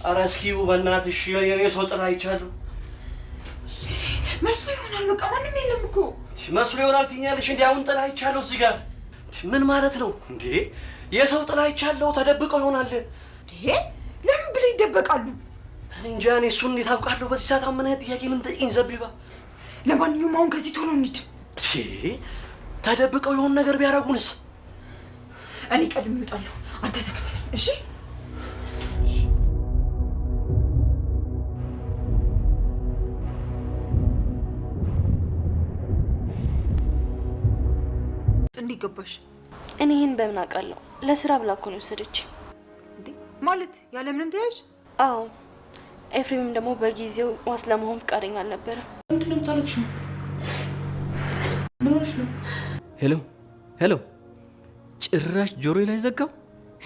ኧረ እስኪው በእናትሽ የሰው ጥላ አይቻለሁ። መስሎ ይሆናል። በቃ ማንም የለም እኮ መስሎ ይሆናል ትኛለሽ። እንዴ አሁን ጥላ አይቻለሁ እዚህ ጋር። ምን ማለት ነው እንዴ? የሰው ጥላ አይቻለሁ። ተደብቀው ይሆናል እንዴ? ለምን ብለው ይደበቃሉ? እኔ እንጃ። እኔ እሱን እንዴት አውቃለሁ? በዚህ ሰዓት ምን አይነት ጥያቄ ምን ጠይቂኝ ዘቢባ። ለማንኛውም አሁን ከዚህ ቶሎ እንሂድ። ተደብቀው የሆነ ነገር ቢያደርጉንስ? እኔ ቀድሜ እወጣለሁ፣ አንተ ተከተለኝ እሺ? እንዴት ገባሽ? እኔ ይሄን በምን አውቃለሁ? ለስራ ብላ እኮ ነው የወሰደችኝ። እንዴ ማለት ያለምንም ተያዥ? አዎ። ኤፍሬምም ደግሞ በጊዜው ዋስ ለመሆን ፈቃደኛ አልነበረ። ምንድን ነው የምታለቅሽው? ምን ሆነሽ ነው? ሄሎ ጭራሽ ጆሮዬ ላይ ዘጋው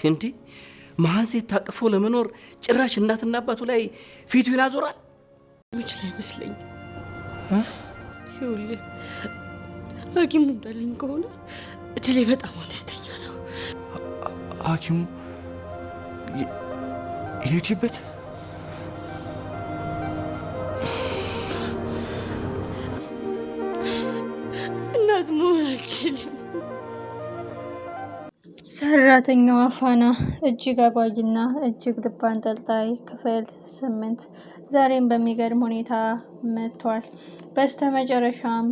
እንዴ? መሀን ሴት ታቅፎ ለመኖር ጭራሽ እናትና አባቱ ላይ ፊቱ ይላዞራል። ምች ላይ መስለኝ ይኸውልህ፣ ሐኪሙ እንዳለኝ ከሆነ እድሌ በጣም አነስተኛ ነው። ሐኪሙ የሄድሽበት? እናት መሆን አልችልም። ሰራተኛዋ ፋና እጅግ አጓጊና እጅግ ልብ አንጠልጣይ ክፍል 8 ዛሬም በሚገርም ሁኔታ መጥቷል። በስተመጨረሻም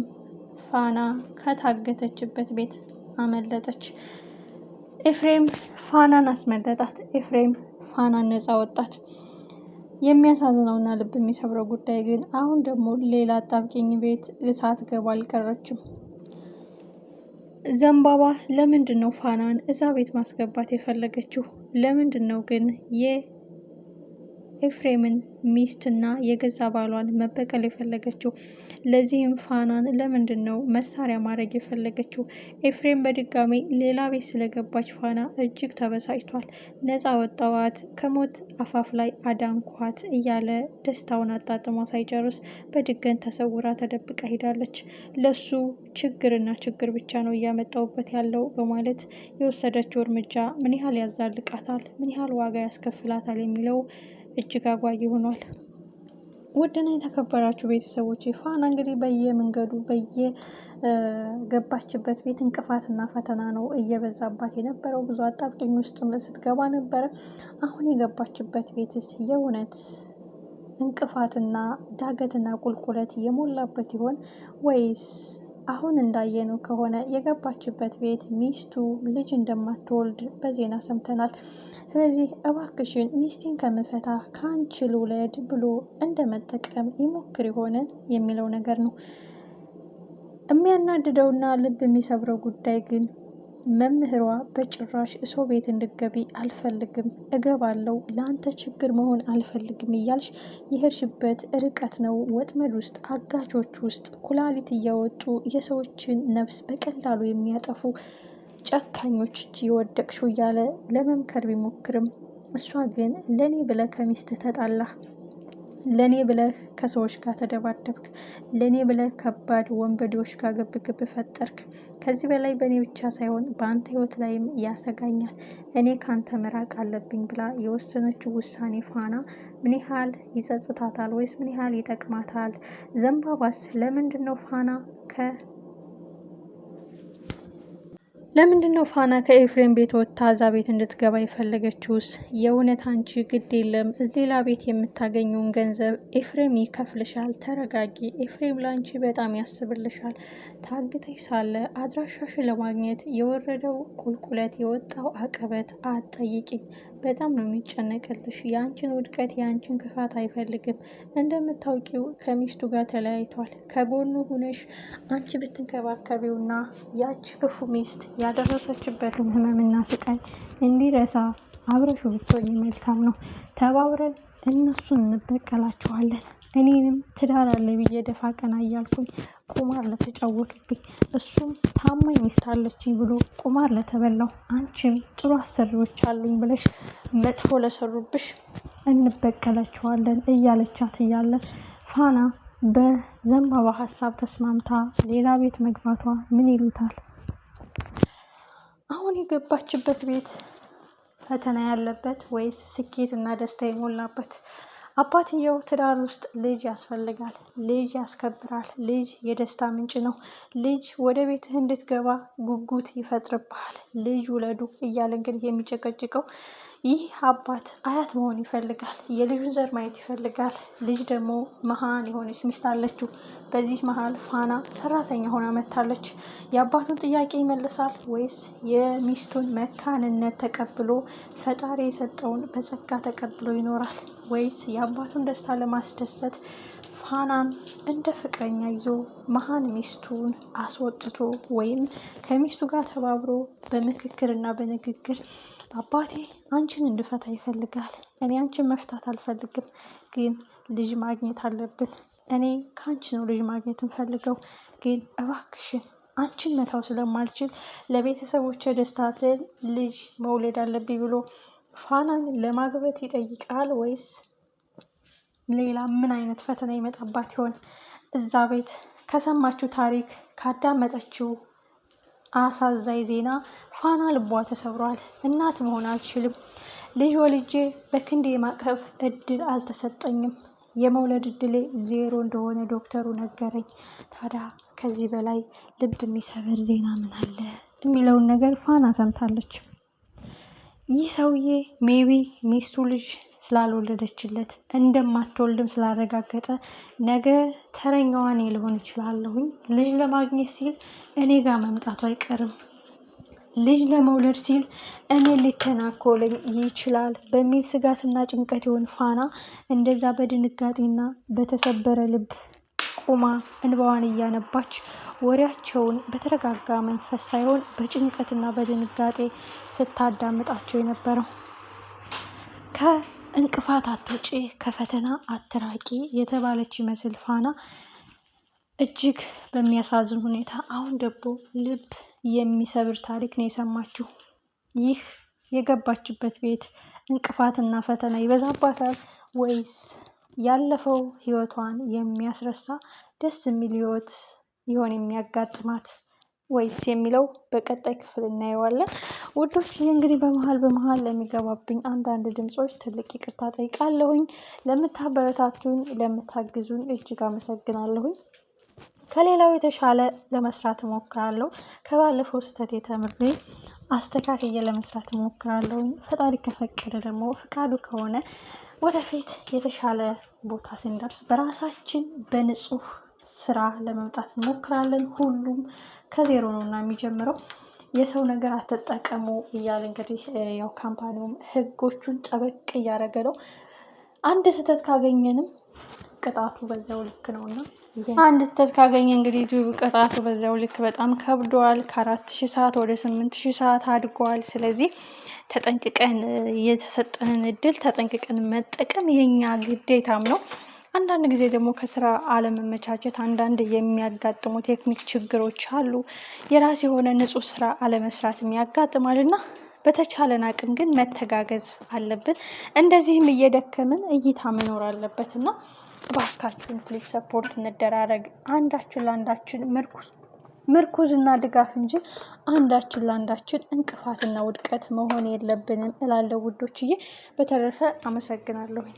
ፋና ከታገተችበት ቤት አመለጠች። ኤፍሬም ፋናን አስመለጣት። ኤፍሬም ፋናን ነፃ ወጣት። የሚያሳዝነውና ልብ የሚሰብረው ጉዳይ ግን አሁን ደግሞ ሌላ አጣብቂኝ ቤት እሳት ገባ አልቀረችም። ዘንባባ ለምንድን ነው ፋናን እዛ ቤት ማስገባት የፈለገችው? ለምንድን ነው ግን የኤፍሬምን ሚስትና የገዛ ባሏን መበቀል የፈለገችው? ለዚህም ፋናን ለምንድን ነው መሳሪያ ማድረግ የፈለገችው? ኤፍሬም በድጋሚ ሌላ ቤት ስለገባች ፋና እጅግ ተበሳጭቷል። ነፃ ወጣዋት፣ ከሞት አፋፍ ላይ አዳንኳት እያለ ደስታውን አጣጥሟ ሳይጨርስ በድገን ተሰውራ ተደብቃ ሄዳለች። ለሱ ችግርና ችግር ብቻ ነው እያመጣውበት ያለው በማለት የወሰደችው እርምጃ ምን ያህል ያዛልቃታል፣ ምን ያህል ዋጋ ያስከፍላታል የሚለው እጅግ አጓጊ ሆኗል። ውድና የተከበራችሁ ቤተሰቦች ፋና እንግዲህ በየመንገዱ በየገባችበት ቤት እንቅፋትና ፈተና ነው እየበዛባት የነበረው። ብዙ አጣብቂኝ ውስጥ ስትገባ ነበረ። አሁን የገባችበት ቤትስ የእውነት እንቅፋትና ዳገትና ቁልቁለት የሞላበት ይሆን ወይስ አሁን እንዳየነው ከሆነ የገባችበት ቤት ሚስቱ ልጅ እንደማትወልድ በዜና ሰምተናል። ስለዚህ እባክሽን ሚስቴን ከምፈታ ከአንቺ ልውለድ ብሎ እንደመጠቀም ይሞክር ይሆን የሚለው ነገር ነው የሚያናድደውና ልብ የሚሰብረው ጉዳይ። ግን መምህሯ በጭራሽ ሰው ቤት እንድገቢ አልፈልግም፣ እገባለሁ፣ ለአንተ ችግር መሆን አልፈልግም እያልሽ የሄድሽበት ርቀት ነው ወጥመድ ውስጥ አጋቾች ውስጥ ኩላሊት እያወጡ የሰዎችን ነፍስ በቀላሉ የሚያጠፉ ጨካኞች የወደቅሽው እያለ ለመምከር ቢሞክርም እሷ ግን ለኔ ብለህ ከሚስት ተጣላህ፣ ለኔ ብለህ ከሰዎች ጋር ተደባደብክ፣ ለኔ ብለህ ከባድ ወንበዴዎች ጋር ግብግብ ፈጠርክ፣ ከዚህ በላይ በእኔ ብቻ ሳይሆን በአንተ ህይወት ላይም ያሰጋኛል፣ እኔ ካንተ መራቅ አለብኝ ብላ የወሰነችው ውሳኔ ፋና ምን ያህል ይጸጽታታል ወይስ ምን ያህል ይጠቅማታል? ዘንባባስ ለምንድን ነው ፋና ከኤፍሬም ቤት ወጥታ እዛ ቤት እንድትገባ የፈለገችውስ? የእውነት አንቺ ግድ የለም ሌላ ቤት የምታገኘውን ገንዘብ ኤፍሬም ይከፍልሻል። ተረጋጊ። ኤፍሬም ላንቺ በጣም ያስብልሻል። ታግተሽ ሳለ አድራሻሽን ለማግኘት የወረደው ቁልቁለት የወጣው አቀበት አትጠይቂኝ። በጣም ነው የሚጨነቅልሽ። የአንቺን ውድቀት የአንቺን ክፋት አይፈልግም። እንደምታውቂው ከሚስቱ ጋር ተለያይቷል። ከጎኑ ሁነሽ አንቺ ብትንከባከቢውና ያቺ ክፉ ሚስት ያደረሰችበትን ህመምና ስቃይ እንዲረሳ አብረሹ ብትሆኝ መልካም ነው። ተባብረን እነሱን እንበቀላቸዋለን። እኔንም ትዳር አለ ብዬ ደፋ ቀና እያልኩኝ ቁማር ለተጫወቱብኝ፣ እሱም ታማኝ ሚስት አለችኝ ብሎ ቁማር ለተበላው፣ አንቺም ጥሩ አሰሪዎች አሉኝ ብለሽ መጥፎ ለሰሩብሽ እንበቀላቸዋለን እያለቻት እያለ ፋና በዘንባባ ሀሳብ ተስማምታ ሌላ ቤት መግባቷ ምን ይሉታል? አሁን የገባችበት ቤት ፈተና ያለበት ወይስ ስኬትና ደስታ የሞላበት? አባትየው ትዳር ውስጥ ልጅ ያስፈልጋል። ልጅ ያስከብራል። ልጅ የደስታ ምንጭ ነው። ልጅ ወደ ቤትህ እንድትገባ ጉጉት ይፈጥርብሃል። ልጅ ውለዱ እያለ እንግዲህ የሚጨቀጭቀው ይህ አባት አያት መሆን ይፈልጋል። የልጁን ዘር ማየት ይፈልጋል። ልጅ ደግሞ መሀን የሆነች ሚስት አለችው። በዚህ መሀል ፋና ሰራተኛ ሆና መታለች። የአባቱን ጥያቄ ይመልሳል ወይስ የሚስቱን መካንነት ተቀብሎ ፈጣሪ የሰጠውን በጸጋ ተቀብሎ ይኖራል? ወይስ የአባቱን ደስታ ለማስደሰት ፋናን እንደ ፍቅረኛ ይዞ መሀን ሚስቱን አስወጥቶ ወይም ከሚስቱ ጋር ተባብሮ በምክክርና በንግግር አባቴ አንቺን እንድፈታ ይፈልጋል። እኔ አንቺን መፍታት አልፈልግም፣ ግን ልጅ ማግኘት አለብን። እኔ ከአንቺ ነው ልጅ ማግኘት እንፈልገው፣ ግን እባክሽን አንቺን መታው ስለማልችል ለቤተሰቦች ደስታ ስል ልጅ መውለድ አለብኝ ብሎ ፋናን ለማግባት ይጠይቃል? ወይስ ሌላ ምን አይነት ፈተና ይመጣባት ይሆን? እዛ ቤት ከሰማችው ታሪክ ካዳመጠችው አሳዛኝ ዜና ፋና ልቧ ተሰብሯል። እናት መሆን አልችልም፣ ልጅ ወልጄ በክንዴ የማቀፍ እድል አልተሰጠኝም፣ የመውለድ እድሌ 0 እንደሆነ ዶክተሩ ነገረኝ። ታዲያ ከዚህ በላይ ልብ የሚሰብር ዜና ምን አለ የሚለውን ነገር ፋና ሰምታለች። ይህ ሰውዬ ሜቢ ሚስቱ ልጅ ስላልወለደችለት እንደማትወልድም ስላረጋገጠ ነገ ተረኛዋ እኔ ልሆን እችላለሁኝ። ልጅ ለማግኘት ሲል እኔ ጋር መምጣቱ አይቀርም። ልጅ ለመውለድ ሲል እኔ ሊተናኮለኝ ይችላል በሚል ስጋትና ጭንቀት ይሆን ፋና እንደዛ በድንጋጤና በተሰበረ ልብ ቁማ እንባዋን እያነባች ወሬያቸውን በተረጋጋ መንፈስ ሳይሆን በጭንቀትና በድንጋጤ ስታዳምጣቸው የነበረው። ከእንቅፋት አትውጪ ከፈተና አትራቂ የተባለች ይመስል ፋና እጅግ በሚያሳዝን ሁኔታ አሁን ደግሞ ልብ የሚሰብር ታሪክ ነው የሰማችው። ይህ የገባችበት ቤት እንቅፋትና ፈተና ይበዛባታል ወይስ ያለፈው ህይወቷን የሚያስረሳ ደስ የሚል ህይወት ይሆን የሚያጋጥማት ወይስ የሚለው በቀጣይ ክፍል እናየዋለን። ውዶች እንግዲህ በመሀል ለሚገባብኝ አንዳንድ ድምጾች ትልቅ ይቅርታ ጠይቃለሁኝ። ለምታበረታቱኝ ለምታግዙኝ እጅግ አመሰግናለሁኝ። ከሌላው የተሻለ ለመስራት እሞክራለሁ። ከባለፈው ስህተት ተምሬ አስተካክዬ ለመስራት እሞክራለሁኝ። ፈጣሪ ከፈቀደ ደግሞ ፍቃዱ ከሆነ ወደፊት የተሻለ ቦታ ስንደርስ በራሳችን በንጹህ ስራ ለመምጣት እንሞክራለን። ሁሉም ከዜሮ ነው እና የሚጀምረው። የሰው ነገር አትጠቀሙ እያለ እንግዲህ ያው ካምፓኒውም ህጎቹን ጠበቅ እያደረገ ነው። አንድ ስህተት ካገኘንም ቅጣቱ በዛው ልክ ነውና አንድ ስህተት ካገኘ እንግዲህ ቅጣቱ በዛው ልክ በጣም ከብዷል። ከ4000 ሰዓት ወደ 8000 ሰዓት አድጓል። ስለዚህ ተጠንቅቀን የተሰጠንን እድል ተጠንቅቀን መጠቀም የኛ ግዴታም ነው። አንዳንድ ጊዜ ደግሞ ከስራ አለመመቻቸት አንዳንድ የሚያጋጥሙ ቴክኒክ ችግሮች አሉ። የራስ የሆነ ንጹህ ስራ አለመስራት ያጋጥማልና በተቻለን አቅም ግን መተጋገዝ አለብን። እንደዚህም እየደከምን እይታ መኖር አለበትና ባካችሁን ፕሊዝ ሰፖርት እንደራረግ። አንዳችን ለአንዳችን ምርኩዝና ድጋፍ እንጂ አንዳችን ለአንዳችን እንቅፋትና ውድቀት መሆን የለብንም እላለሁ ውዶችዬ። በተረፈ አመሰግናለሁኝ።